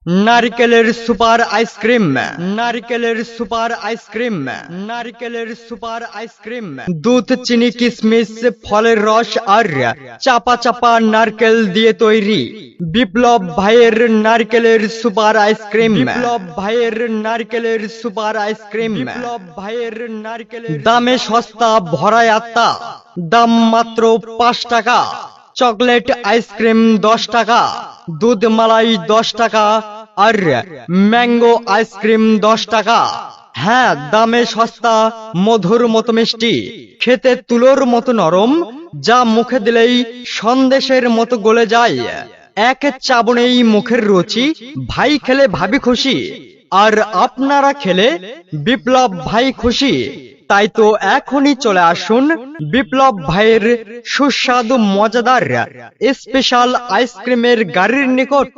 নারকেলের super ice cream, নারকেলের super ice cream, নারকেলের সুপার আইসক্রিম। দুধ, চিনি, কিশমিশ, ফলের রস আর চাপা চাপা নারকেল দিয়ে তৈরি বিপ্লব ভাইয়ের নারকেলের সুপার আইসক্রিম। বিপ্লব ভাইয়ের নারকেলের সুপার আইসক্রিম। বিপ্লব ভাইয়ের নারকেলের দামে সস্তা, ভরায় আত্মা। দাম মাত্র 5 টাকা। চকলেট আইসক্রিম 10 টাকা, দুধ মালাই 10 টাকা আর ম্যাঙ্গো আইসক্রিম 10 টাকা। হ্যাঁ, দামে সস্তা, মধুর মতো মিষ্টি, খেতে তুলোর মতো নরম, যা মুখে দিলেই সন্দেশের মতো গলে যায়। এক চাবনেই মুখের রুচি, ভাই খেলে ভাবি খুশি, আর আপনারা খেলে বিপ্লব ভাই খুশি। তাই তো এখনই চলে আসুন বিপ্লব ভাইয়ের সুস্বাদু মজাদার স্পেশাল আইসক্রিমের গাড়ির নিকট।